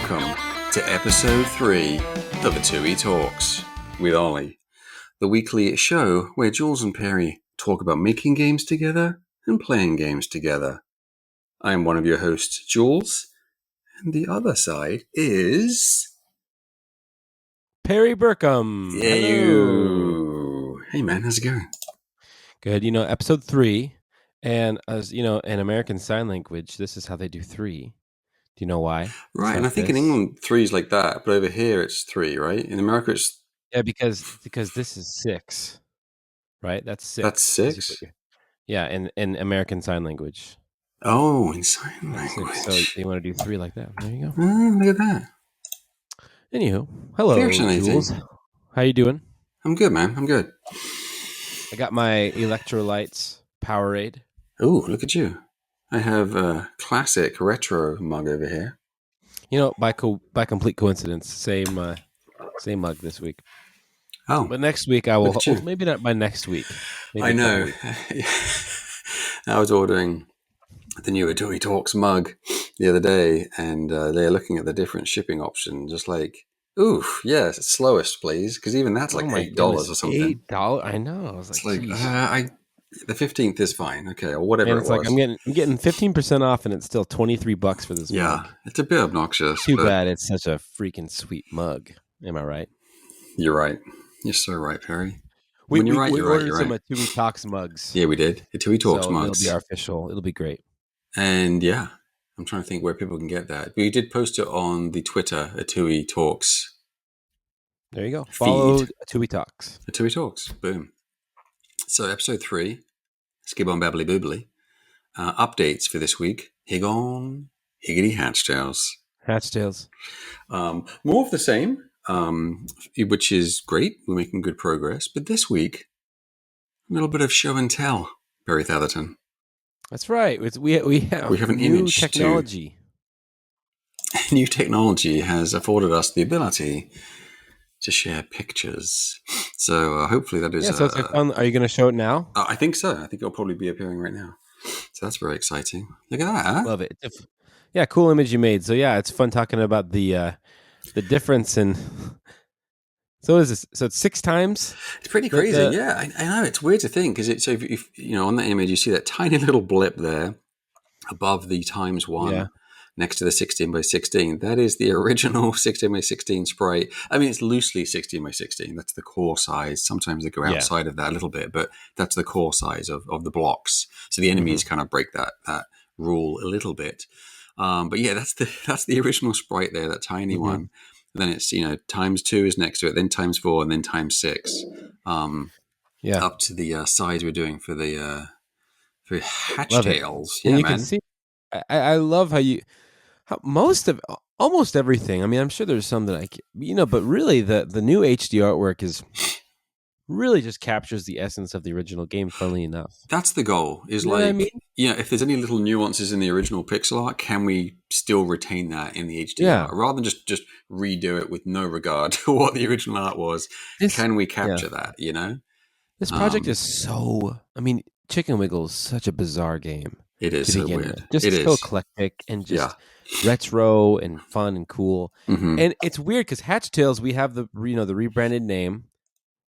welcome to episode 3 of Atooi Talks with Ollie, the weekly show where Jools and Perry talk about making games together and playing games together. I am one of your hosts, Jools, and the other side is... Perry Burkham. Hello. Hey man, how's it going? Good. You know, episode 3, and as you know, in American Sign Language, this is how they do 3. Do you know why? Right, and I think in England 3 is like that, but over here it's 3, right? In America it's... Yeah, because this is 6, right? That's 6. That's 6? Yeah, in American Sign Language. Oh, in sign language. So they want to do 3 like that. There you go. Oh, look at that. Anywho, hello, Jools. How you doing? I'm good, man. I'm good. I got my electrolytes Powerade. Oh, look at you. I have a classic retro mug over here. You know, by complete coincidence, same mug this week. Oh. But next week I will... maybe not by next week. I know. I was ordering the new Atooi Talks mug the other day, and they're looking at the different shipping options, just like, oof, yes, slowest, please, because even that's like $8 or something. $8? I know. I was like, the 15th is fine, okay, or whatever it was. Like I'm getting 15% off, and it's still $23 for this mug. Yeah, it's a bit obnoxious. Too bad it's such a freaking sweet mug. Am I right? You're right. You're so right, Perry. We ordered some Atooi Talks mugs. Yeah, we did. Atooi Talks mugs. It'll be our official. It'll be great. And yeah, I'm trying to think where people can get that. We did post it on the Twitter, Atooi Talks. There you go. Follow Atooi Talks. Atooi Talks. Boom. So episode 3, skib on babbly boobly. Updates for this week. Higgity Hatchtails. Hatchtails. More of the same, which is great. We're making good progress. But this week, a little bit of show and tell, Barry Thatherton. That's right. We have an new image technology. New technology has afforded us the ability to share pictures. So hopefully that is... Yeah, so it's fun. Are you going to show it now? I think so. I think it'll probably be appearing right now. So that's very exciting. Look at that. Huh? Love it. Yeah, cool image you made. So yeah, it's fun talking about the difference in... So what is this? So it's 6 times? It's pretty crazy. Yeah, I know. It's weird to think because so if you know, on that image, you see that tiny little blip there above the ×1 next to the 16 by 16. That is the original 16 by 16 sprite. I mean, it's loosely 16 by 16. That's the core size. Sometimes they go outside of that a little bit, but that's the core size of the blocks. So the enemies kind of break that rule a little bit. But yeah, that's the original sprite there, that tiny one. Then it's, ×2 is next to it, then ×4, and then ×6. Up to the size we're doing for the for Hatchtails. Yeah, and you man. Can see, I love how almost everything. I mean, I'm sure there's some that but really the new HD artwork is really just captures the essence of the original game, funnily enough. That's the goal, is if there's any little nuances in the original pixel art, can we still retain that in the HD art? Rather than just redo it with no regard to what the original art was, can we capture that, This project is so... I mean, Chicken Wiggle is such a bizarre game. It is so weird. Just so eclectic and just retro and fun and cool. And it's weird because Hatchtails, we have the rebranded name,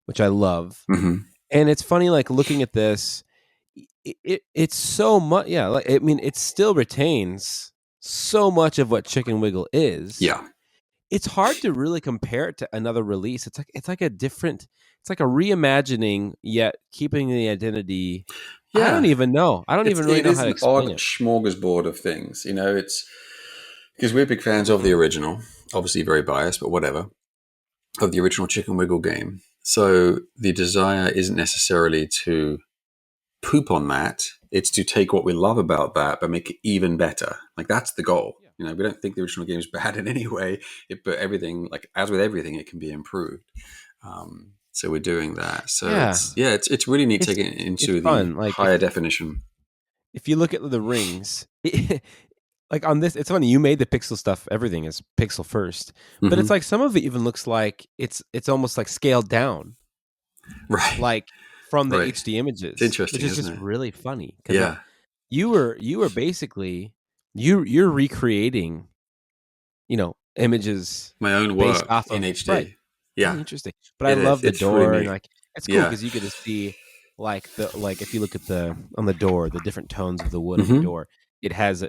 which I love. And it's funny, like looking at this, it's so much. Yeah, like I mean, it still retains so much of what Chicken Wiggle is. Yeah, it's hard to really compare it to another release. It's like a different. It's like a reimagining, yet keeping the identity. Yeah. I don't even know. I don't even really know how to explain it. It's an odd smorgasbord of things. It's because we're big fans of the original. Obviously, very biased, but whatever. Of the original Chicken Wiggle game. So the desire isn't necessarily to poop on that. It's to take what we love about that, but make it even better. Like that's the goal. We don't think the original game is bad in any way, but everything, like as with everything, it can be improved. So we're doing that. So it's really neat taking it into the higher definition. If you look at the rings, like on this, it's funny. You made the pixel stuff. Everything is pixel first, but it's like some of it even looks like it's almost like scaled down, right? Like from the HD images. It's interesting, which is just it? really funny. Yeah, you were basically you're recreating, images my own based work off in of right. HD. Yeah, Interesting. But I it is. love the It's really door, and neat. like it's cool Yeah. because you get to see like if you look at on the door, the different tones of the wood on the Mm-hmm. door, it has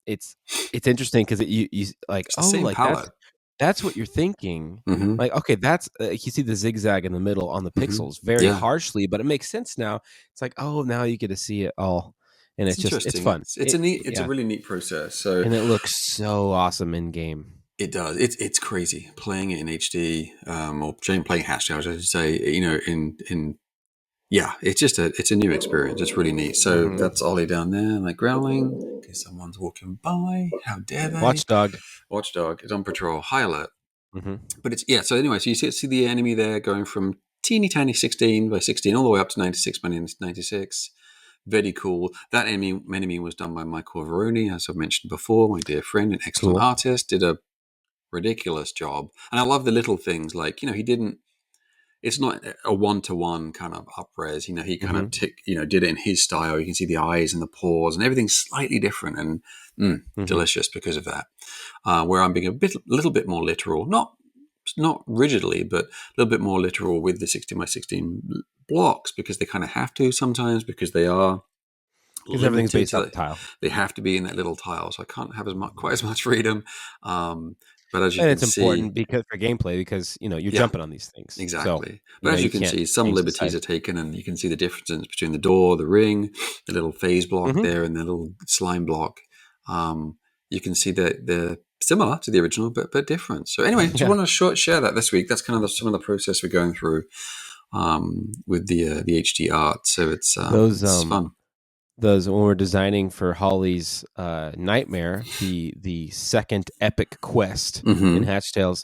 it's interesting because you like, It's the oh, same like palette. that's what you're thinking. Mm-hmm. Like, okay, that's you see the zigzag in the middle on the Mm-hmm. pixels very Yeah. harshly, but it makes sense now. It's like, oh, now you get to see it all, and It's it's interesting. fun. It's a really neat process. So And it looks so awesome in game. it does. It's crazy playing it in HD, or playing Hatch, I should say. In yeah, it's a new experience. It's really neat. So Mm-hmm. that's Ollie down there, like growling because someone's walking by. How dare they? Watchdog. Watchdog is on patrol. High alert. Mm-hmm. But it's So anyway, so you see the enemy there going from teeny tiny 16 by 16 all the way up to 96 by 96. Very cool. That enemy was done by Michael Veroni, as I've mentioned before, my dear friend, an excellent Cool. artist, did a ridiculous job. And I love the little things like, he didn't, it's not a one-to-one kind of up-res. He kind of did it in his style. You can see the eyes and the paws and everything's slightly different and delicious because of that. Where I'm being a little bit more literal, not rigidly, but a little bit more literal with the 16 by 16 blocks because they kind of have to sometimes because they are Because everything's limited based to off the tile. they have to be in that little tile, so I can't have quite as much freedom. But as you And can it's see, important because for gameplay, because you're yeah, jumping on these things. So exactly. But as you you can can't see, some change the liberties size. are taken, and you can see the differences between the door, the ring, the little phase block Mm-hmm. there, and the little slime block. You can see that they're similar to the original, but different. So anyway, just Yeah. want to share that this week. That's kind of some of the process we're going through with the HD art. So it's fun. Those when we're designing for Holly's Nightmare, the second epic quest in Hatch Tales,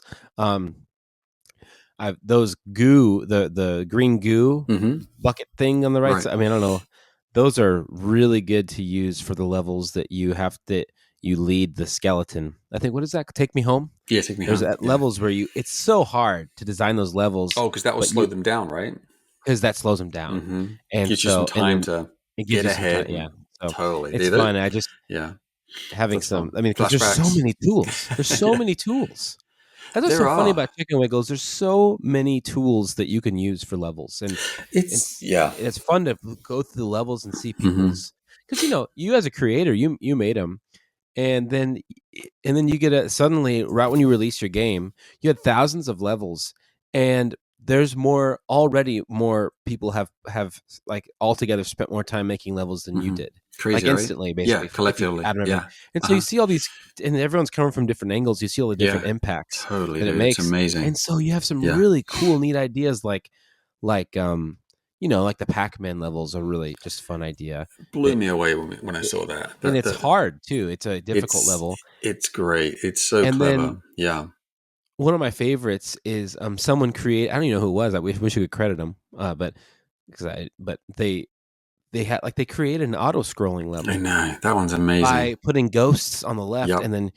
those goo, the green goo bucket thing on the right side. I mean, I don't know. Those are really good to use for the levels that you lead the skeleton. I think, what is that? Take Me Home? Yeah, Take Me There's Home. levels where it's so hard to design those levels. Oh, because that will slow them down, right? Because that slows them down. Mm-hmm. And Gives you some time to it gives get you some ahead. time. Yeah. So totally. it's fun. Having That's some, fun. I mean, because there's so many tools. There's so many tools. That's what's so funny about Chicken Wiggles. There's so many tools that you can use for levels, and it's fun to go through the levels and see people's because you as a creator, you made them, and then you get suddenly right when you release your game, you had thousands of levels, and there's more people have like altogether spent more time making levels than you did. Crazy, like instantly, right? basically, Yeah, collectively. yeah. And so you see all these, and everyone's coming from different angles. You see all the different impacts totally, that dude. it makes. It's amazing. And so you have some really cool, neat ideas, like like the Pac-Man levels are really just a fun idea. It blew me away when I saw that. And it's hard too. It's a difficult level. It's great. It's so clever. Yeah. One of my favorites is someone I don't even know who it was. I wish we could credit them, but they had they created an auto scrolling level. I know that one's amazing by putting ghosts on the left and then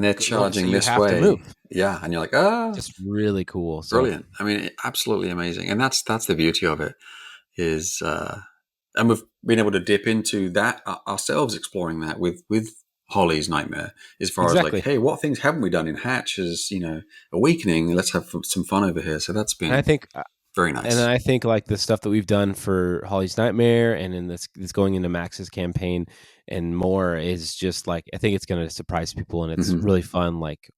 they're charging this way. To move. Yeah, and you're like, just really cool, brilliant. I mean, absolutely amazing, and that's the beauty of it is, and we've been able to dip into that ourselves, exploring that with Holly's Nightmare, as far as like, hey, what things haven't we done in Hatch as Awakening? Let's have some fun over here. So that's been, I think, very nice. And I think like the stuff that we've done for Holly's Nightmare and in this going into Max's campaign and more is just like, I think it's going to surprise people, and it's really fun. Like,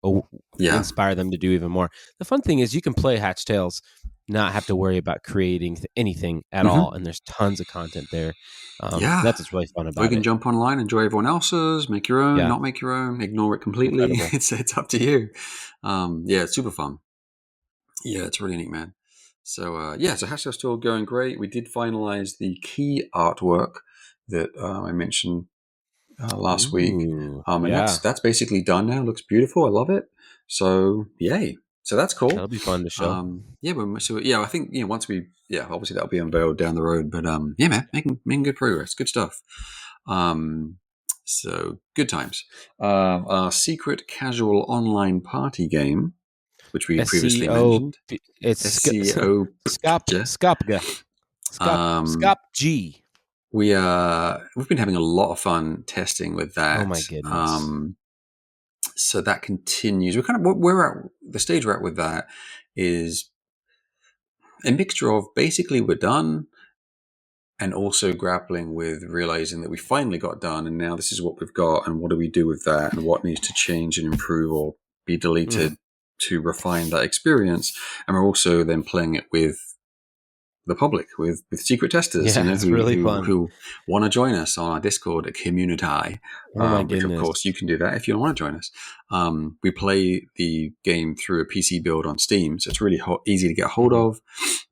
inspire them to do even more. The fun thing is you can play Hatch Tales, not have to worry about creating anything at all, and there's tons of content there. That's what's really fun about it. You can jump online, enjoy everyone else's, make your own, not make your own, ignore it completely. It's up to you. It's super fun. Yeah, it's really neat, man. So so Hatch Tales still going great. We did finalize the key artwork that I mentioned last week, and that's basically done now. It looks beautiful. I love it. So yay! So that's cool. That'll be fun to show. I think once we obviously that'll be unveiled down the road. But man, making good progress. Good stuff. So good times. Our secret casual online party game, which we previously mentioned. It's Skopga. Skop-G. We've been having a lot of fun testing with that. Oh my goodness. So that continues. We're at the stage we're at with that is a mixture of basically we're done, and also grappling with realizing that we finally got done, and now this is what we've got, and what do we do with that, and what needs to change and improve or be deleted to refine that experience. And we're also then playing it with the public, with secret testers, it's really fun. who want to join us on our Discord at Community. Oh my which goodness. of course you can do that if you don't want to join us. We play the game through a PC build on Steam, so it's really easy to get hold of,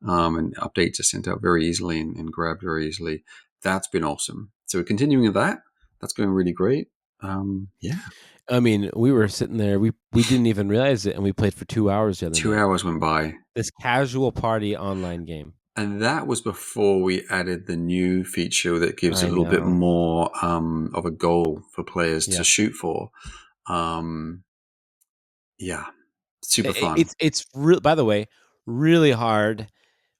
and updates are sent out very easily and grabbed very easily. That's been awesome. So we're continuing with that. That's going really great. Yeah. I mean, we were sitting there. We didn't even realize it, and we played for 2 hours the other night. 2 hours went by. This casual party online game. And that was before we added the new feature that gives a little bit more of a goal for players to shoot for. Super fun. It's by the way, really hard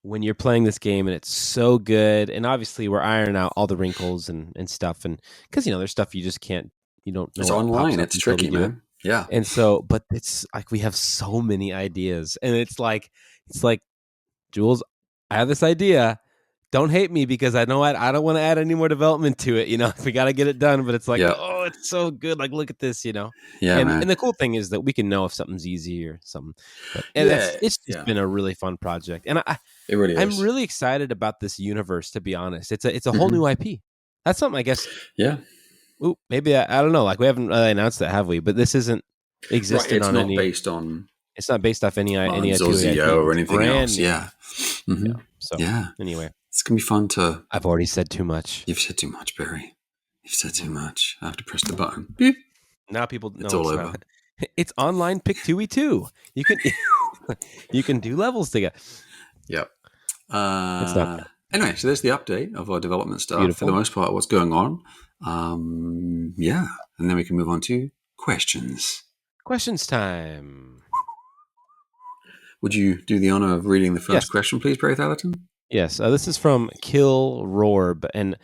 when you're playing this game, and it's so good. And obviously, we're ironing out all the wrinkles and stuff, and because there's stuff you just can't, you don't know. It's online. It's tricky, man. Yeah. And so, but it's like we have so many ideas, and it's like Jools, I have this idea. Don't hate me because I know I don't want to add any more development to it. We got to get it done, but it's like, oh, it's so good. Like, look at this, Yeah, and the cool thing is that we can know if something's easy or something. But it's just been a really fun project, and it really is. I'm really excited about this universe. To be honest, it's a whole new IP. That's something I guess. Yeah. Ooh, maybe I don't know. Like we haven't announced that, have we? But this isn't existed on any. It's not based off any Atooi or anything else. Yeah. Mm-hmm. So anyway, it's gonna be fun to. I've already said too much. You've said too much, Barry. You've said too much. I have to press the button. Beep. Now people know it's all over. It's online Piktui too. You can you can do levels together. Yep. Anyway, so there's the update of our development stuff. Beautiful. For the most part, what's going on. And then we can move on to questions. Questions time. Would you do the honor of reading the first question, please, Barry Thallerton? Yes. This is from Kill Rorb, and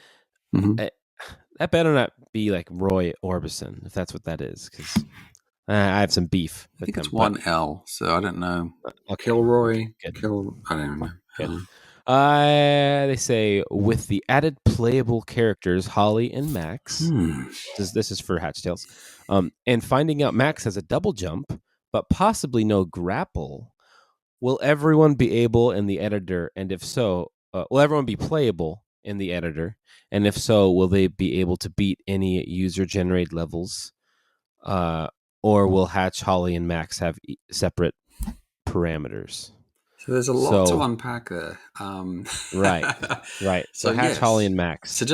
that better not be like Roy Orbison, if that's what that is, because I have some beef. I think it's one L, so I don't know. Kilroy. I don't know. They say, with the added playable characters Holly and Max, this is for Hatch Tales, and finding out Max has a double jump, but possibly no grapple, will everyone be able in the editor? And if so, will everyone be playable in the editor? And if so, will they be able to beat any user-generated levels? Or will Hatch, Holly, and Max have separate parameters? So there's a lot to unpack there. Right. So Hatch, Holly, and Max. So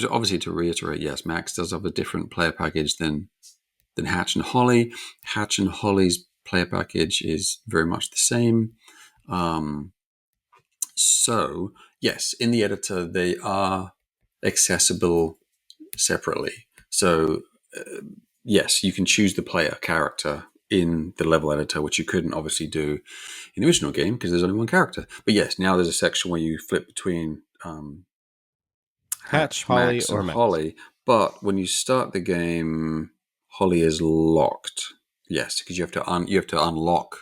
obviously to reiterate, yes, Max does have a different player package than Hatch and Holly. Hatch and Holly's player package is very much the same. So yes, in the editor they are accessible separately. So yes, you can choose the player character in the level editor, which you couldn't obviously do in the original game because there's only one character. But yes, now there's a section where you flip between Hatch, Holly, Max, or and Max. Holly. But when you start the game, Holly is locked. Yes, because you have to unlock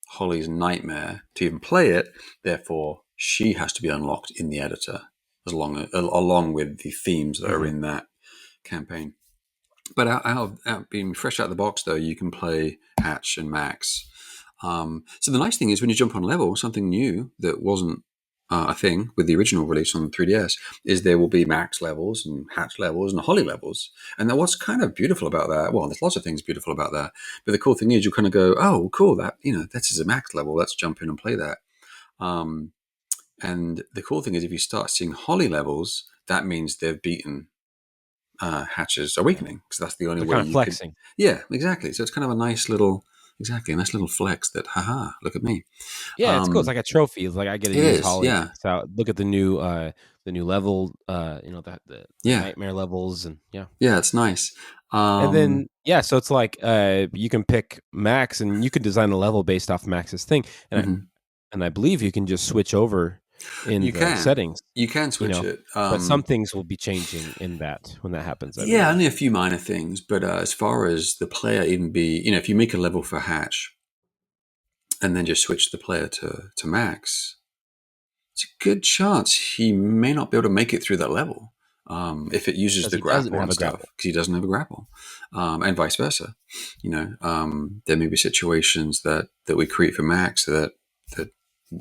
Holly's nightmare to even play it. Therefore, she has to be unlocked in the editor, along with the themes that are in that campaign. But out being fresh out of the box, though, you can play Hatch and Max. So the nice thing is when you jump on level, something new that wasn't a thing with the original release on the 3DS is there will be Max levels and Hatch levels and Holly levels. And what's kind of beautiful about that, well, there's lots of things beautiful about that, but the cool thing is you kind of go, oh, cool, that this is a Max level, let's jump in and play that. And the cool thing is if you start seeing Holly levels, that means they've beaten Hatch's Awakening, because that's the only way you flexing. Yeah, exactly. So it's kind of a nice little flex that, haha, look at me. Yeah, it's cool. It's like a trophy. It's like I get to use Holly. Yeah. So look at the new level, the nightmare levels, and yeah, it's nice. And then so it's like you can pick Max, and you can design a level based off Max's thing, and I believe you can just switch over in You the can. settings, You can switch it. but some things will be changing in that when that happens, I Yeah, believe. only a few minor things. But as far as the player even be, if you make a level for Hatch and then just switch the player to Max, it's a good chance he may not be able to make it through that level if it uses Because the he doesn't grapple have and a stuff, grapple. because he doesn't have a grapple, and vice versa. There may be situations that we create for Max that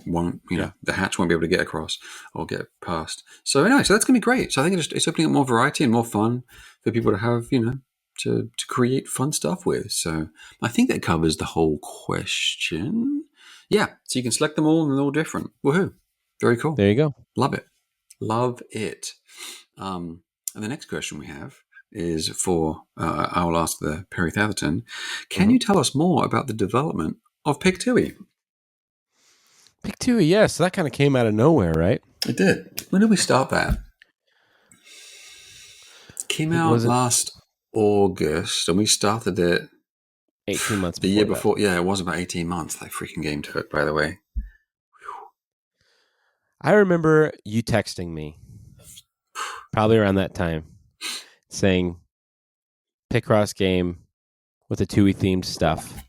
won't, the Hatch won't be able to get across or get past. So anyway, so that's going to be great. So I think it's opening up more variety and more fun for people to have, to create fun stuff with. So I think that covers the whole question. Yeah, so you can select them all and they're all different. Woohoo. Very cool. There you go. Love it. Love it. And the next question we have is for, I will ask the Perry Thatherton, can you tell us more about the development of Piktui? Piktui, yes. That kind of came out of nowhere, right? It did. When did we start that? It came out Was it last August, and we started it 18 months the before year that? before. Yeah, it was about 18 months. That freaking game took, by the way. I remember you texting me probably around that time saying Picross game with the Tui themed stuff.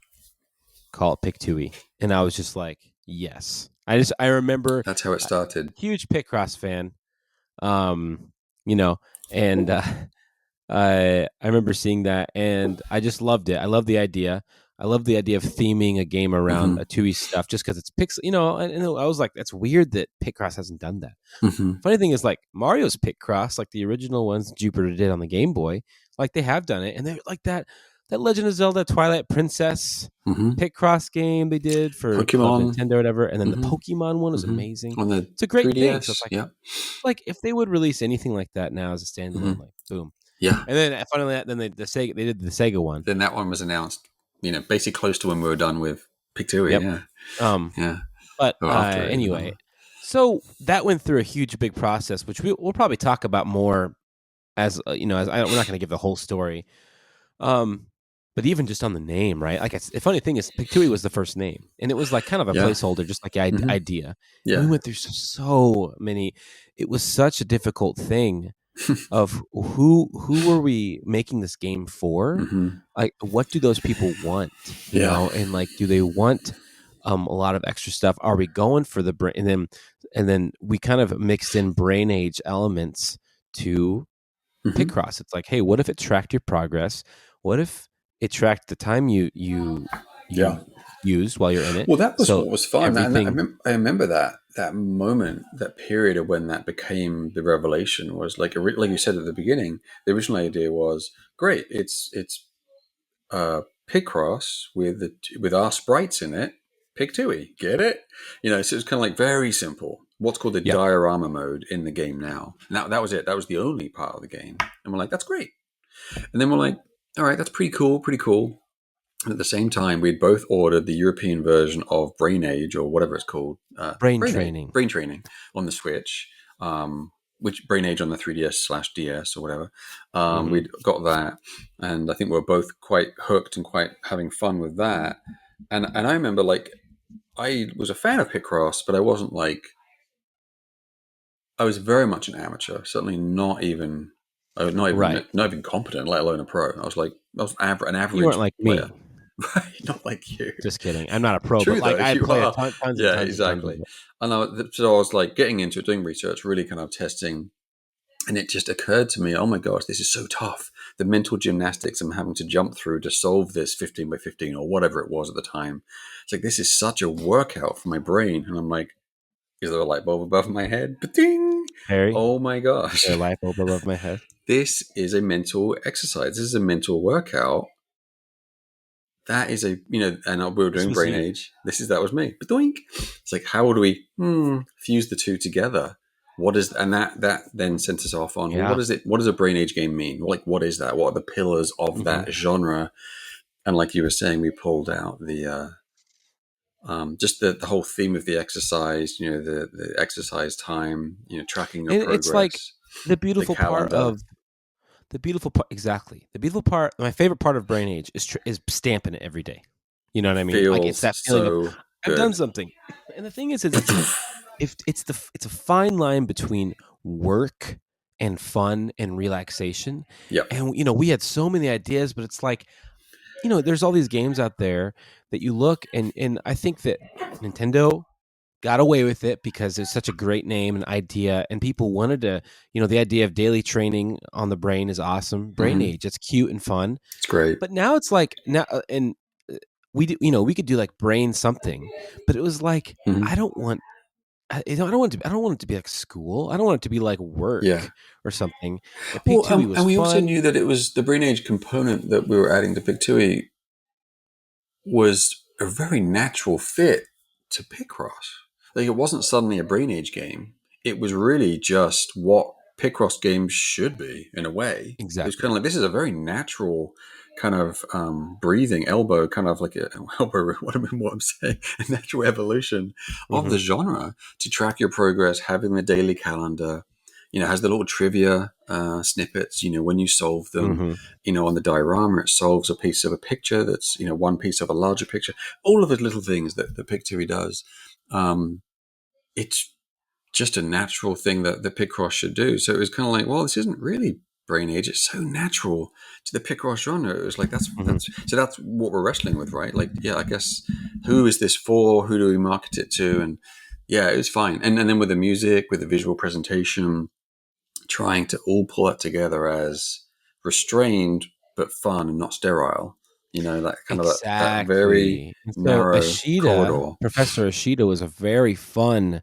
Call it Piktui. And I was just like, yes. I remember That's how it started. Huge Picross fan. You know, and I remember seeing that and I just loved it. I love the idea. I love the idea of theming a game around a Tui stuff just because it's pixel, and I was like, that's weird that Picross hasn't done that. Funny thing is, like Mario's Picross, like the original ones Jupiter did on the Game Boy, like they have done it, and they're like that Legend of Zelda Twilight Princess Picross game they did for Pokemon, Nintendo or whatever, and then the Pokemon one was amazing. On the It's a great 3DS, thing. So it's like if they would release anything like that now as a standalone, like boom. Yeah. And then finally, then they did the Sega one. Then that one was announced, basically close to when we were done with Piktui. Yep. Yeah. Yeah. But after it, anyway, so that went through a huge, big process, which we'll probably talk about more as we're not going to give the whole story. But even just on the name, right? Like the funny thing is, Piktui was the first name, and it was like kind of a placeholder, just like idea. Yeah. And we went through so many. It was such a difficult thing of who were we making this game for? Like, what do those people want? You know, and like, do they want a lot of extra stuff? Are we going for the brain? And then we kind of mixed in brain age elements to Picross. It's like, hey, what if it tracked your progress? What if it tracked the time you used while you're in it? Well, that was what was fun. I remember that moment, that period of when that became the revelation was like you said at the beginning. The original idea was great. It's Picross with our sprites in it. Piktui, get it? So it was kind of like very simple. What's called the diorama mode in the game now. Now that was it. That was the only part of the game, and we're like, that's great. And then we're like, all right, that's pretty cool. And at the same time, we'd both ordered the European version of Brain Age, or whatever it's called. Brain Training on the Switch, which Brain Age on the 3DS/DS or whatever. We'd got that, and I think we were both quite hooked and quite having fun with that. And I remember, like, I was a fan of Picross, but I wasn't like... I was very much an amateur, certainly not even competent, let alone a pro. I was an average. You weren't like player. Me. Right, not like you. Just kidding. I'm not a pro, True, but like I play tons and tons exactly. Of And so I was like getting into it, doing research, really kind of testing, and it just occurred to me, oh my gosh, this is so tough. The mental gymnastics I'm having to jump through to solve this 15 by 15 or whatever it was at the time. It's like, this is such a workout for my brain. And I'm like, is there a light bulb above my head? Ba-ding! Harry, oh my gosh. Is there a light bulb above my head? This is a mental exercise. This is a mental workout. That is and we were doing Brain Age. That was me. Ba-doink! It's like, how do we fuse the two together? That then sent us off on, well, what is it? What does a Brain Age game mean? Like, what is that? What are the pillars of that genre? And like you were saying, we pulled out the just the whole theme of the exercise, the exercise time, tracking your progress. It's like the beautiful part of exactly. The beautiful part, my favorite part of Brain Age is stamping it every day. You know what I mean? Feels like it's that feeling so of I've done something. And the thing is it's if it's a fine line between work and fun and relaxation. Yep. And we had so many ideas, but it's like, there's all these games out there that you look, and I think that Nintendo got away with it because it's such a great name and idea, and people wanted to, the idea of daily training on the brain is awesome. Brain Age, it's cute and fun. It's great. But now it's like, now, and we do, we could do like brain something, but it was like, I don't want I don't want it to be like school. I don't want it to be like Yeah. work or something. Well, Piktui was and we also fun. knew that it was the Brain Age component that we were adding to Piktui was a very natural fit to Picross. Like, it wasn't suddenly a Brain Age game. It was really just what Picross games should be, in a way. It was kind Exactly. of like, this is a very natural kind of breathing elbow, kind of like a elbow. What I'm saying, a natural evolution of the genre to track your progress, having the daily calendar. Has the little trivia snippets. When you solve them, on the diorama, it solves a piece of a picture that's one piece of a larger picture. All of the little things that the Piktui does. It's just a natural thing that the Picross should do. So it was kind of like, well, this isn't really Brain Age. It's so natural to the Picross genre. It was like, that's what we're wrestling with, right? Like, yeah, I guess, who is this for? Who do we market it to? And yeah, it was fine. And then with the music, with the visual presentation, trying to all pull that together as restrained but fun and not sterile. That kind of that very Exactly. And so narrow corridor. Professor Ashita was a very fun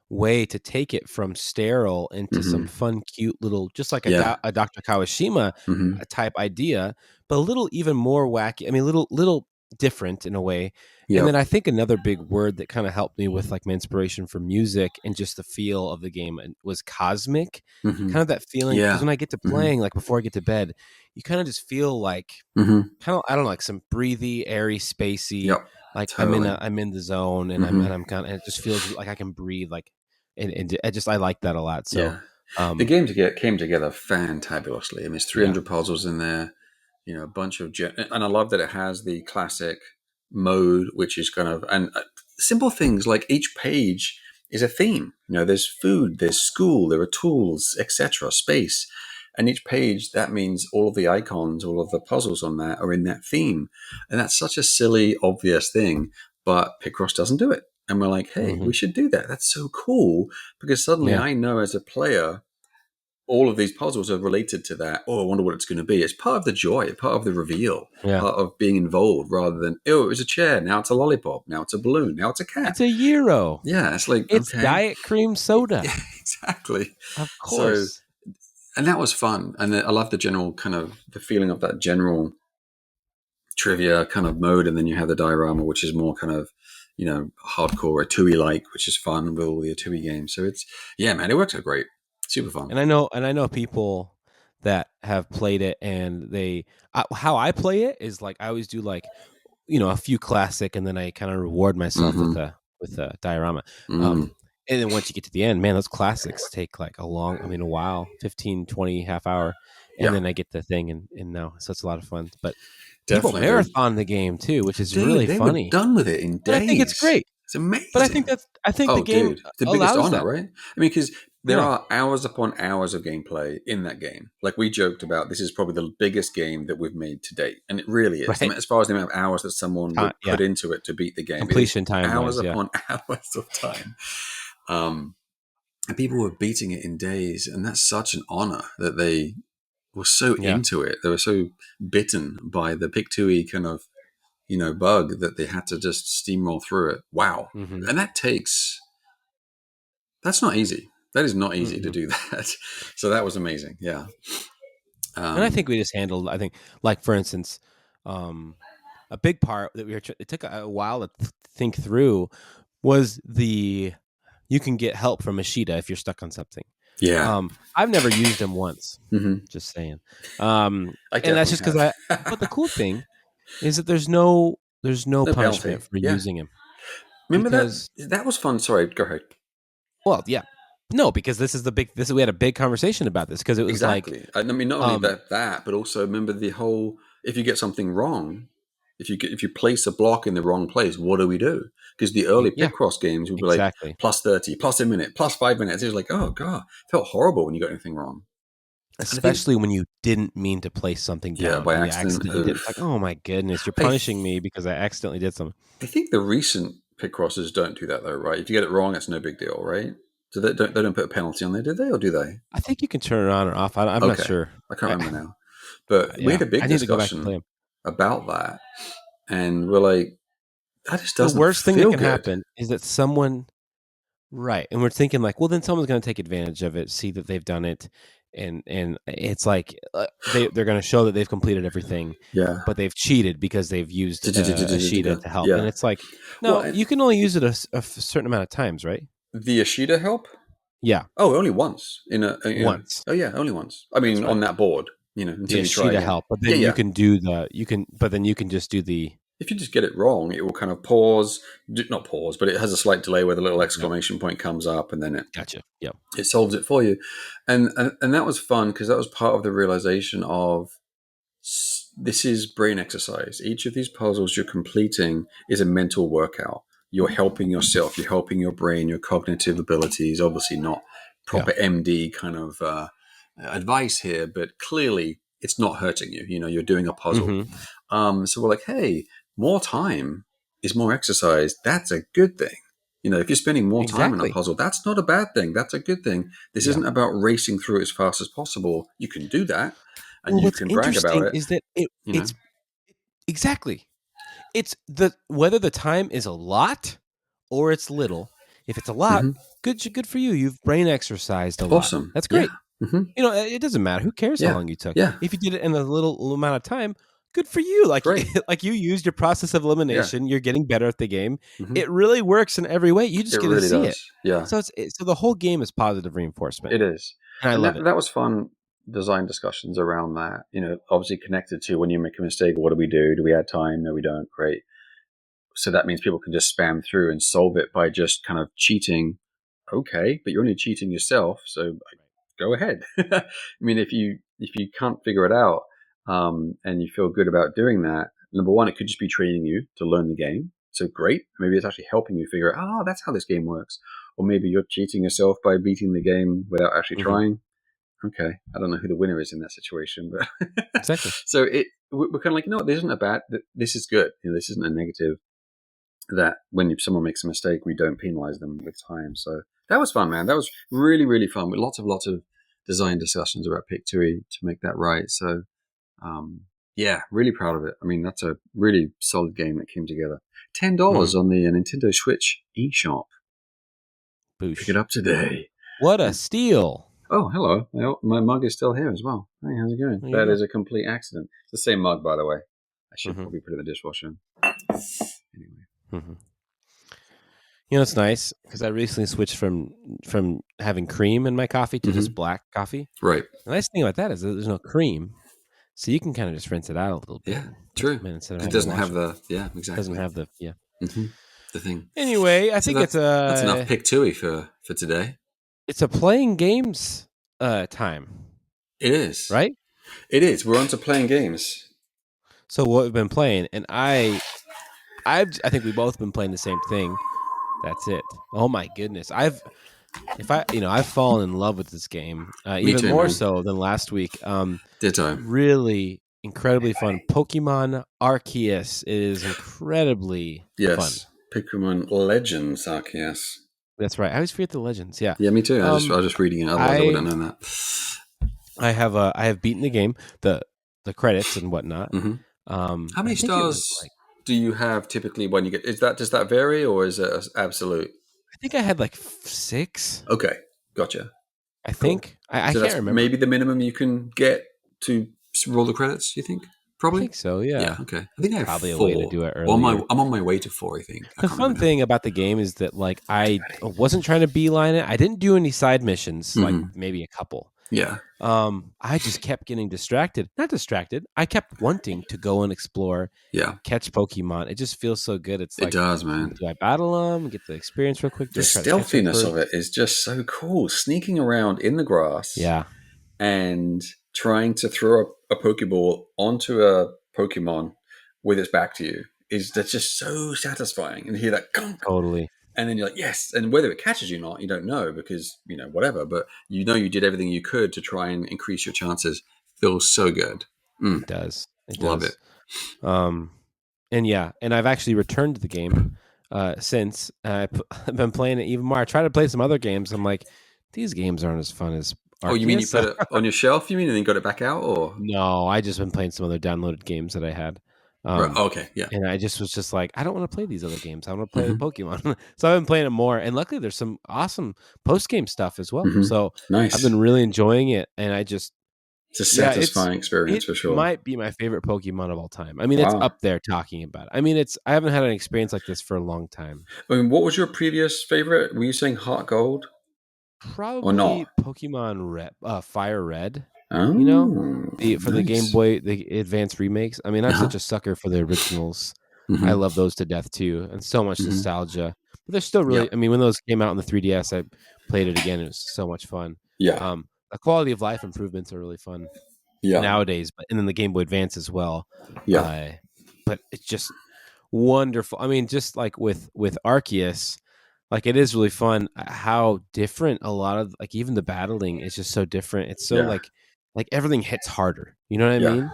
way to take it from sterile into some fun, cute little, just like Yeah. a Dr. Kawashima type idea, but a little even more wacky. I mean, little different in a way. And Yep. then I think another big word that kind of helped me with like my inspiration for music and just the feel of the game was cosmic. Kind of that feeling, because Yeah. when I get to playing, like before I get to bed, you kind of just feel like kind of, I don't know, like some breathy, airy, spacey. Yep. Like Totally. I'm in the zone, and I'm kind of, it just feels like I can breathe. Like, and I like that a lot. So, Yeah. The game came together fantabulously. I mean, it's yeah, 300 puzzles in there, a bunch of, and I love that it has the classic mode, which is kind of, and simple things like each page is a theme. There's food, there's school, there are tools, etc., space. And each page, that means all of the icons, all of the puzzles on that are in that theme. And that's such a silly, obvious thing, but Picross doesn't do it. And we're like, hey, we should do that. That's so cool, because suddenly yeah, I know as a player, all of these puzzles are related to that. Oh, I wonder what it's going to be. It's part of the joy, part of the reveal, yeah. part of being involved, rather than, oh, it was a chair, now it's a lollipop, now it's a balloon, now it's a cat. It's a Euro. Yeah, it's like, It's okay. diet cream soda. Yeah, exactly. Of So, course. and that was fun. And I love the general kind of the feeling of that general trivia kind of mode. And then you have the diorama, which is more kind of, hardcore Atooi like, which is fun with all the Atooi games. So yeah, man, it works out great. Super fun. And I know people that have played it, and how I play it is like I always do like, a few classic, and then I kind of reward myself with a diorama. And then once you get to the end, man, those classics take like a while, 15, 20, half hour. And Yeah, then I get the thing, and no, so it's a lot of fun. But people definitely, dude. marathon the game too, which is Dude, really they were funny. done with it in And I think it's days. great. It's But amazing. I think the Oh, game dude, the biggest allows honor, that. right? I mean, because there Yeah. are hours upon hours of gameplay in that game. Like we joked about, this is probably the biggest game that we've made to date, and it really is. I Right. mean, as far as the amount of hours that someone would Yeah. put into it to beat the game, it is Completion time hours wise, yeah. upon hours of time. And people were beating it in days, and that's such an honor that they were so Yeah. into it. They were so bitten by the Piktui kind of bug that they had to just steamroll through it. Wow. And that's not easy. That is not easy to do that. So that was amazing. Yeah. And I think we just handled, I think, like for instance, a big part that it took a while to think through was you can get help from Ashita if you're stuck on something. Yeah. I've never used him once, just saying. I And that's definitely just because but the cool thing is that there's no no penalty. punishment for Yeah. using him. Remember Because, that was fun. Sorry, go ahead. well, yeah. No, because we had a big conversation about this, because it was Exactly. like, I mean, not only that, but also remember the whole, if you get something wrong, If you place a block in the wrong place, what do we do? Because the early Yeah, Picross games would be like exactly. plus 30, plus a minute, plus 5 minutes. It was like, oh god, it felt horrible when you got anything wrong. And I think, Especially when you didn't mean to place something down by and you accident. accidentally did. It's like, oh my goodness, you're punishing me because I accidentally did something. I think the recent Picrosses don't do that though, right? If you get it wrong, it's no big deal, right? So they don't put a penalty on there, do they, or do they? I think you can turn it on or off. I'm not sure. I can't remember now. But we Yeah, had a big I need to go back and play discussion them. about that, and we're like, that just The doesn't worst thing that feel can good. happen is that someone, right, and we're thinking like, well, then someone's going to take advantage of it, see that they've done it, and it's like they're going to show that they've completed everything, Yeah. but they've cheated because they've used Ashita to help, and Yeah. it's like, no, you can only use it a certain amount of times, right? The Ashita help? Yeah. Oh, only once Once. Oh yeah, only once. I mean, That's right. on that board, until The you try Ashita again. help, but Yeah, then yeah. you can just do the. If you just get it wrong, it will kind of pause, not pause, but it has a slight delay where the little exclamation point comes up, and then Gotcha. Yeah. it solves it for you. And that was fun because that was part of the realization of this is brain exercise. Each of these puzzles you're completing is a mental workout. You're helping yourself. You're helping your brain, your cognitive abilities. Obviously, not proper MD kind of advice here, but clearly it's not hurting you. You're doing a puzzle. Mm-hmm. So we're like, hey, more time is more exercise. That's a good thing. If you're spending more time on a puzzle, that's not a bad thing. That's a good thing. This isn't about racing through it as fast as possible. You can do that, and Well, you what's can brag about interesting it. is that it's exactly. It's whether the time is a lot or it's little. If it's a lot, good for you. You've brain exercised a lot. Awesome. That's great. Yeah. Mm-hmm. It doesn't matter. Who cares how long you took? Yeah. If you did it in a little amount of time, good for you. Like Great. like you used your process of elimination. You're getting better at the game. Mm-hmm. It really works in every way. You just get to see it. Yeah. So so the whole game is positive reinforcement. It is, and I love it. That was fun. Design discussions around that. Obviously connected to when you make a mistake. What do we do? Do we add time? No, we don't. Great. So that means people can just spam through and solve it by just kind of cheating. Okay, but you're only cheating yourself, so go ahead. I mean, if you can't figure it out, and you feel good about doing that, number one, it could just be training you to learn the game. So great. Maybe it's actually helping you figure out, that's how this game works. Or maybe you're cheating yourself by beating the game without actually trying. Okay, I don't know who the winner is in that situation, but exactly. So we're kind of like, this isn't a bad. This is good. This isn't a negative. That when someone makes a mistake, we don't penalize them with time. So that was fun, man. That was really, really fun with lots of design discussions about Piktui to make that right. So, yeah, really proud of it. I mean, that's a really solid game that came together. $10 on the Nintendo Switch eShop. Boosh. Pick it up today. What a steal! Oh, hello. My mug is still here as well. Hey, how's it going? That is a complete accident. It's the same mug, by the way. I should probably put it in the dishwasher. Anyway. Mm-hmm. It's nice because I recently switched from having cream in my coffee to just black coffee. Right. The nice thing about that is that there's no cream, so you can kind of just rinse it out a little bit. Yeah, true. It doesn't have exactly. It doesn't have the the thing. Anyway, I think that's enough Piktui for today. It's a playing games time. It is, right? It is. We're on to playing games. So what we've been playing, and I think we've both been playing the same thing. That's it. Oh my goodness, I've fallen in love with this game even more so than last week. Ditto. Really incredibly fun. Pokemon Arceus is incredibly fun. Pokemon Legends Arceus. That's right. I always forget the legends. Yeah. Yeah, me too. I was just reading it. Otherwise, I wouldn't have known that. I have beaten the game, the credits and whatnot. Mm-hmm. How many stars do you have typically when you get? Does that vary or is it absolute? I think I had like 6. Okay, gotcha. I think I can't remember. Maybe the minimum you can get to roll the credits. You think? Probably. I think so. Yeah. Yeah. Okay. I think I have probably 4. a way to do it earlier. Well, I'm on my way to 4. I think. The fun thing about the game is that I wasn't trying to beeline it. I didn't do any side missions, like maybe a couple. Yeah. I just kept getting distracted. Not distracted. I kept wanting to go and explore. Yeah. Catch Pokemon. It just feels so good. It does, man. Do I battle them? Get the experience real quick? The stealthiness of it is just so cool. Sneaking around in the grass. Yeah. And trying to throw a Pokeball onto a Pokemon with its back to you that's just so satisfying. And hear that gunk, Totally. and then you're like, yes. And whether it catches you or not, you don't know because, whatever. But you did everything you could to try and increase your chances. Feels so good. It does. It Love does. it. And yeah, and I've actually returned to the game since. I've been playing it even more. I try to play some other games. I'm like, these games aren't as fun as Arceus. Oh, you mean you put it on your shelf, you mean, and then got it back out? Or No, I just been playing some other downloaded games that I had. right. Okay, yeah. And I just was just like, I don't want to play these other games. I want to play Pokemon. So I've been playing it more. And luckily there's some awesome post-game stuff as well. So Nice. I've been really enjoying it. And I just it's a satisfying experience for sure. It might be my favorite Pokemon of all time. I mean, it's up there talking about it. I mean, I haven't had an experience like this for a long time. I mean, what was your previous favorite? Were you saying Heart Gold? Probably Pokemon Red, Fire Red. Oh, for the Game Boy, the Advance remakes. I mean, I'm such a sucker for the originals. I love those to death too, and so much nostalgia. But they're still really. I mean, when those came out on the 3DS, I played it again. It was so much fun. Yeah. The quality of life improvements are really fun. Yeah. Nowadays, and then the Game Boy Advance as well. Yeah. But it's just wonderful. I mean, just like with Arceus. Like it is really fun how different a lot of like even the battling is just so different. It's so like everything hits harder. You know what I mean?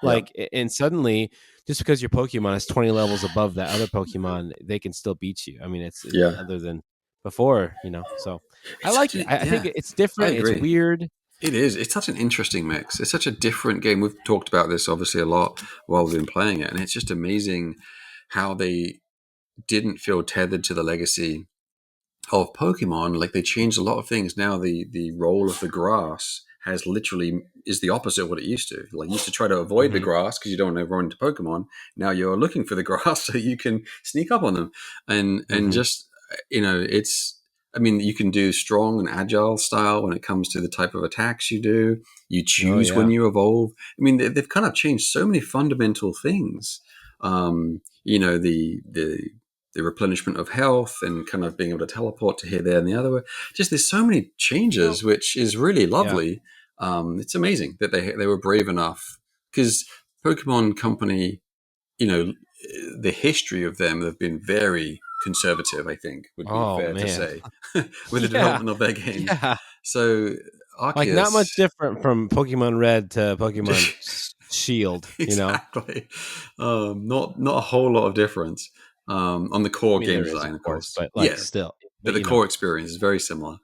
Like and suddenly just because your Pokemon is 20 levels above that other Pokemon, they can still beat you. I mean, it's other than before, So I like it. I think it's different. It's weird. It is. It's such an interesting mix. It's such a different game. We've talked about this obviously a lot while we've been playing it, and it's just amazing how they didn't feel tethered to the legacy of Pokemon. Like they changed a lot of things. Now the role of the grass is the opposite of what it used to. Like you used to try to avoid the grass because you don't want to run into Pokemon. Now you're looking for the grass so you can sneak up on them. And just it's. I mean, you can do strong and agile style when it comes to the type of attacks you do. You choose when you evolve. I mean, they've kind of changed so many fundamental things. The replenishment of health and kind of being able to teleport to here, there, and the other way. Just there's so many changes, which is really lovely. It's amazing that they were brave enough because Pokemon Company, the history of them have been very conservative, I think would be fair to say, with the development of their games. Yeah. So Arceus, like not much different from Pokemon Red to Pokemon Shield, exactly. Not a whole lot of difference. On the core game design, of course, but still, but the core experience is very similar,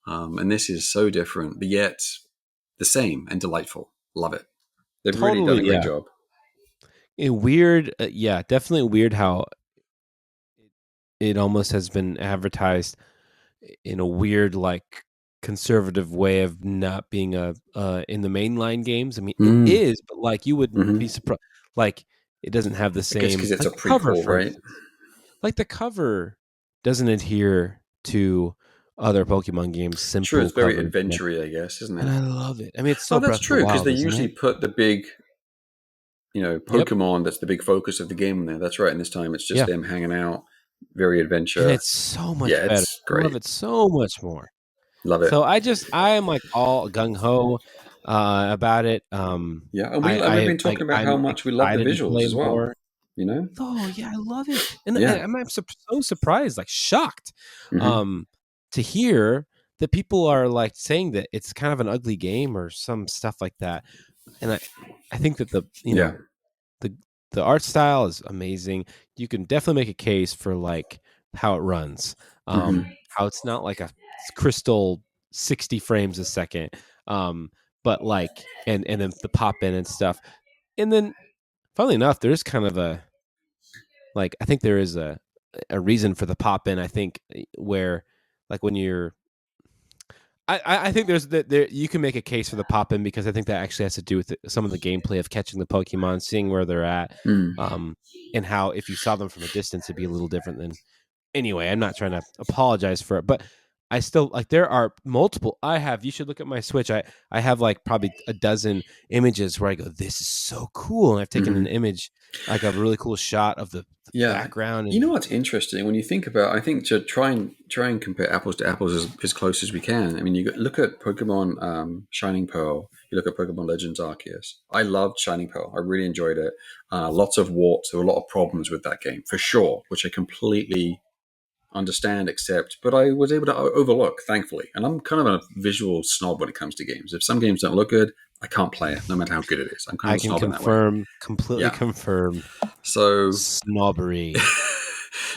and this is so different, but yet the same and delightful. Love it. They've really done a great job. Weird, definitely weird how it almost has been advertised in a weird, like conservative way of not being in the mainline games. I mean, it is, but like you wouldn't be surprised. Like it doesn't have the same because it's a prequel, right? Like the cover doesn't adhere to other Pokemon games. Simple, true. It's very adventure-y, I guess, isn't it? And I love it. I mean, it's so. That's true because they usually put the big, Pokemon. That's the big focus of the game. There, that's right. And this time, it's just them hanging out. Very adventure. And it's so much better. It's great. I love it so much more. Love it. So I am like all gung ho about it. And we've been talking about how much we love the visuals as well. More. Oh yeah, I love it, and I'm so surprised, like shocked, to hear that people are like saying that it's kind of an ugly game or some stuff like that. And I think that the art style is amazing. You can definitely make a case for like how it runs, how it's not like a crystal 60 frames a second, but like and then the pop in and stuff, and then. Funnily enough, there's kind of I think there is a reason for the pop in. I think where like when you're, I think there you can make a case for the pop in because I think that actually has to do with some of the gameplay of catching the Pokemon, seeing where they're at, and how if you saw them from a distance, it'd be a little different than. Anyway, I'm not trying to apologize for it, but I still like there are multiple. You should look at my Switch. I have like probably a dozen images where I go, this is so cool. And I've taken an image, like a really cool shot of the background. And, you know what's interesting when you think about, I think to try and compare apples to apples as close as we can. I mean, you look at Pokemon Shining Pearl, You look at Pokemon Legends Arceus. I loved Shining Pearl. I really enjoyed it. Lots of warts. There were a lot of problems with that game, for sure, which I completely understand, accept, but I was able to overlook, thankfully. And I'm kind of a visual snob when it comes to games. If some games don't look good, I can't play it, no matter how good it is. I'm kind I of a can snob in that way. completely Yeah. confirm. So snobbery.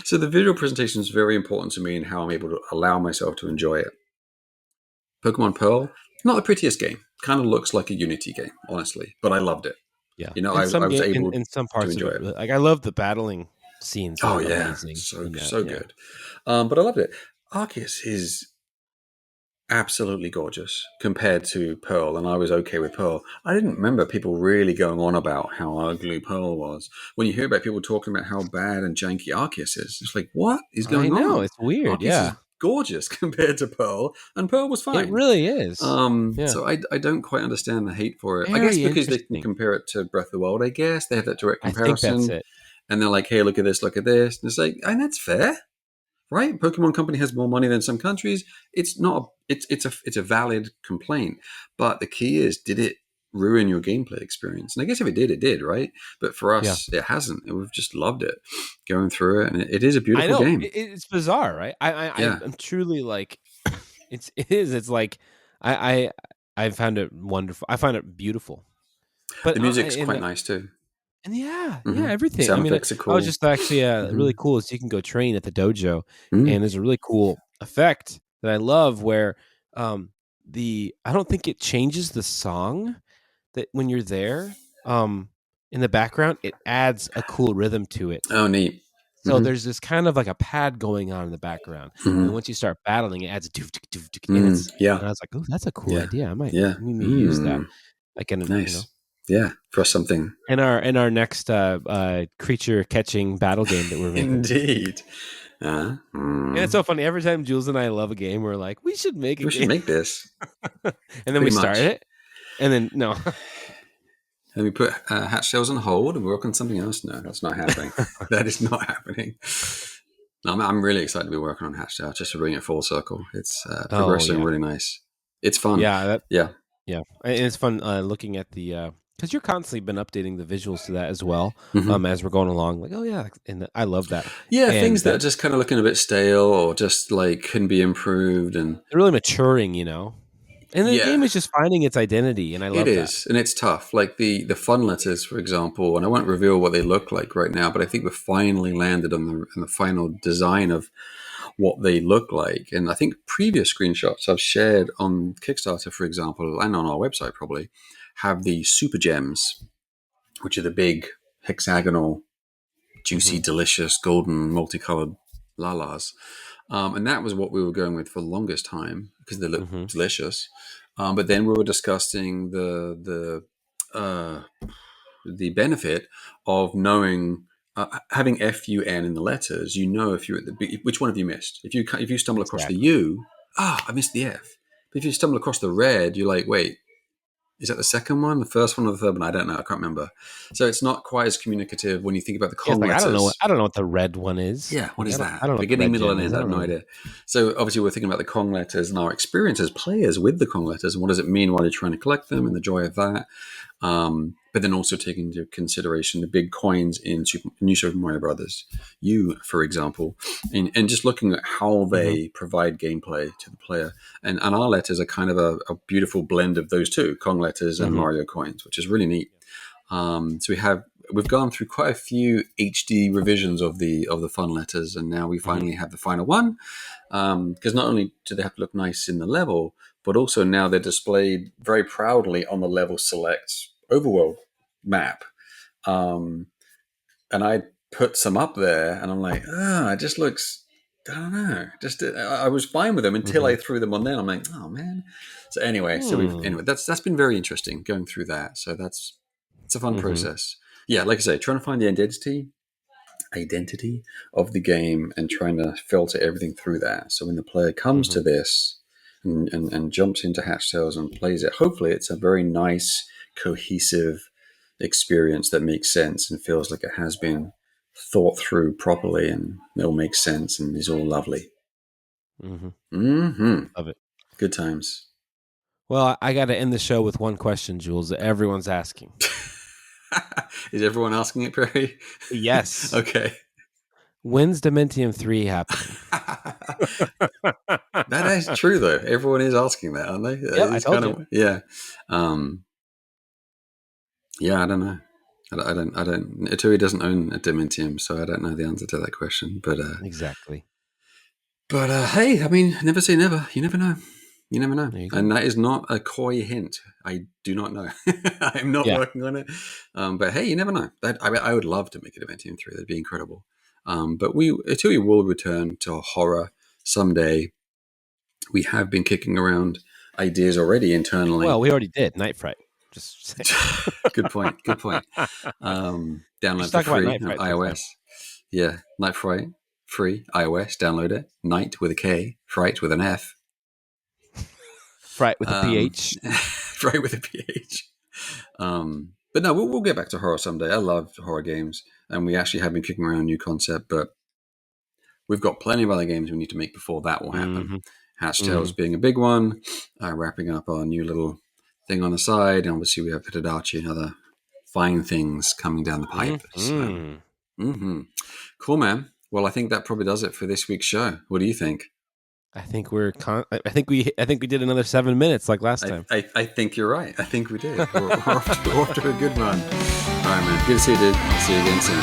So the visual presentation is very important to me in how I'm able to allow myself to enjoy it. Pokemon Pearl, not the prettiest game. Kind of looks like a Unity game, honestly, but I loved it. Yeah, I was able in some to parts of enjoy it, it. like I love the battling scenes Oh are yeah, amazing. so That, so good. But I loved it. Arceus is absolutely gorgeous compared to Pearl, and I was okay with Pearl. I didn't remember people really going on about how ugly Pearl was. When you hear about people talking about how bad and janky Arceus is, it's like, what is I going know, on? it's weird. Arceus Yeah, is gorgeous compared to Pearl, and Pearl was it fine. really is. Yeah, So I don't quite understand the hate for it. I guess very because they can interesting. compare it to Breath of the Wild. I guess they have that direct I think that's comparison, it. and they're like, "Hey, look at this, look at this," and it's like, and that's fair, right? Pokemon Company has more money than some countries. It's not. It's a valid complaint. But the key is, did it ruin your gameplay experience? And I guess if it did, it did, right? But for Yeah, us, it hasn't. We've just loved it going through it, and it is a I beautiful know game. it's bizarre, right? Yeah, I'm truly like, it is. It's like I I found it wonderful. I find it beautiful. But the music's quite nice too. and yeah, Mm-hmm. everything. I Sound mean, effects are I was cool. just actually Mm-hmm. really cool is you can go train at the dojo, Mm. and there's a really cool effect that I love where the I don't think it changes the song that when you're there in the background, it adds a cool rhythm to it. Oh, neat. So Mm-hmm. there's this kind of like a pad going on in the background, and then Mm-hmm. once you start battling, it adds a doof, doof, doof, doof, and Mm. Yeah, I was like, oh, that's a cool yeah, idea. I might yeah. maybe use that Mm. like in Nice. Yeah, for something. in our next creature catching battle game that we're making. Indeed. And it's so funny. Every time Jules and I love a game, we're like, we should make a We should game, make this and then we pretty start much. it, and then no. And we put hatch shells on hold and work on something else. No, that's not happening. That is not happening. No, I'm really excited to be working on hatch shells just to bring it full circle. It's Oh progressing yeah, really nice. It's fun. yeah, Yeah. yeah, and it's fun looking at the because you're constantly been updating the visuals to that as well Mm-hmm. as we're going along. Like, oh yeah, and I love that, Yeah, and things that are that just kind of looking a bit stale or just like can be improved. And they're really maturing, you know. And the yeah, game is just finding its identity, and I it love that. is, and it's tough. Like the fun letters, for example, and I won't reveal what they look like right now, but I think we've finally landed on the final design of what they look like. And I think previous screenshots I've shared on Kickstarter, for example, and on our website probably, have the super gems, which are the big hexagonal, juicy, Hmm. delicious, golden, multicolored lalas. And that was what we were going with for the longest time because they look Hmm. delicious. But then we were discussing the benefit of knowing having FUN in the letters. You know if you're at the which one have you missed. If you stumble across the Exactly. U, I missed the F. But if you stumble across the red, you're like, wait, is that the second one, the first one, or the third one? I don't know. I can't remember. So it's not quite as communicative when you think about the Yeah, it's Kong like letters. I don't know what the red one is. Yeah, what Like is I that? don't know what the Beginning, red middle, gem and is. end. I I have don't no know. idea. So obviously, we're thinking about the Kong letters and our experience as players with the Kong letters, and what does it mean while you're trying to collect them, and the joy of that. But then also taking into consideration the big coins in New Super Mario Brothers, you, for example, and just looking at how Hmm. they provide gameplay to the player. And our letters are kind of a beautiful blend of those two, Kong letters and Hmm. Mario coins, which is really neat. So we've gone through quite a few HD revisions of the fun letters, and now we Hmm. finally have the final one. Because not only do they have to look nice in the level, but also now they're displayed very proudly on the level select overworld map. Um, and I put some up there, and I'm like, it just looks. I don't know. Just I was fine with them until Hmm. I threw them on there. I'm like, oh man. So anyway, Hmm. that's been very interesting going through that. So it's a fun Hmm. process. Yeah, like I say, trying to find the identity of the game and trying to filter everything through that. So when the player comes Hmm. to this and jumps into Hatch Tales and plays it, hopefully it's a very nice, cohesive experience that makes sense and feels like it has been thought through properly and it all makes sense and is all lovely. Hmm. Mm-hmm. Love it. Good times. Well, I got to end the show with one question, Jules. That everyone's asking. Is everyone asking it, Perry? Yes. Okay. When's Dementium 3 happening? That is true, though. Everyone is asking that, aren't they? Yeah, I told you. Yeah. Yeah, I don't know. I don't. Atooi doesn't own a Dementium, so I don't know the answer to that question. But exactly. But hey, I mean, never say never. You never know. You never know. And that is not a coy hint. I do not know. I'm not working on it. But hey, you never know. I would love to make it Dementium 3. That'd be incredible. But Atooi will return to horror someday. We have been kicking around ideas already internally. Well, we already did. Night Fright. Just saying. Good point. Download for free on iOS. Yeah, Night Fright. Free, iOS, download it. Night with a K, Fright with an F. Fright with a PH. Fright with a PH. But no, we'll get back to horror someday. I love horror games, and we actually have been kicking around a new concept, but we've got plenty of other games we need to make before that will happen. Mm-hmm. Hatch Tales being a big one, wrapping up our new little thing on the side, and obviously we have Pitadachi and other fine things coming down the pipe. So, cool, man. Well, I think that probably does it for this week's show. What do you think? I think we did another 7 minutes like last time. I think you're right. I think we did. We're off to a good run. All right, man. Good to see you, dude. I'll see you again soon.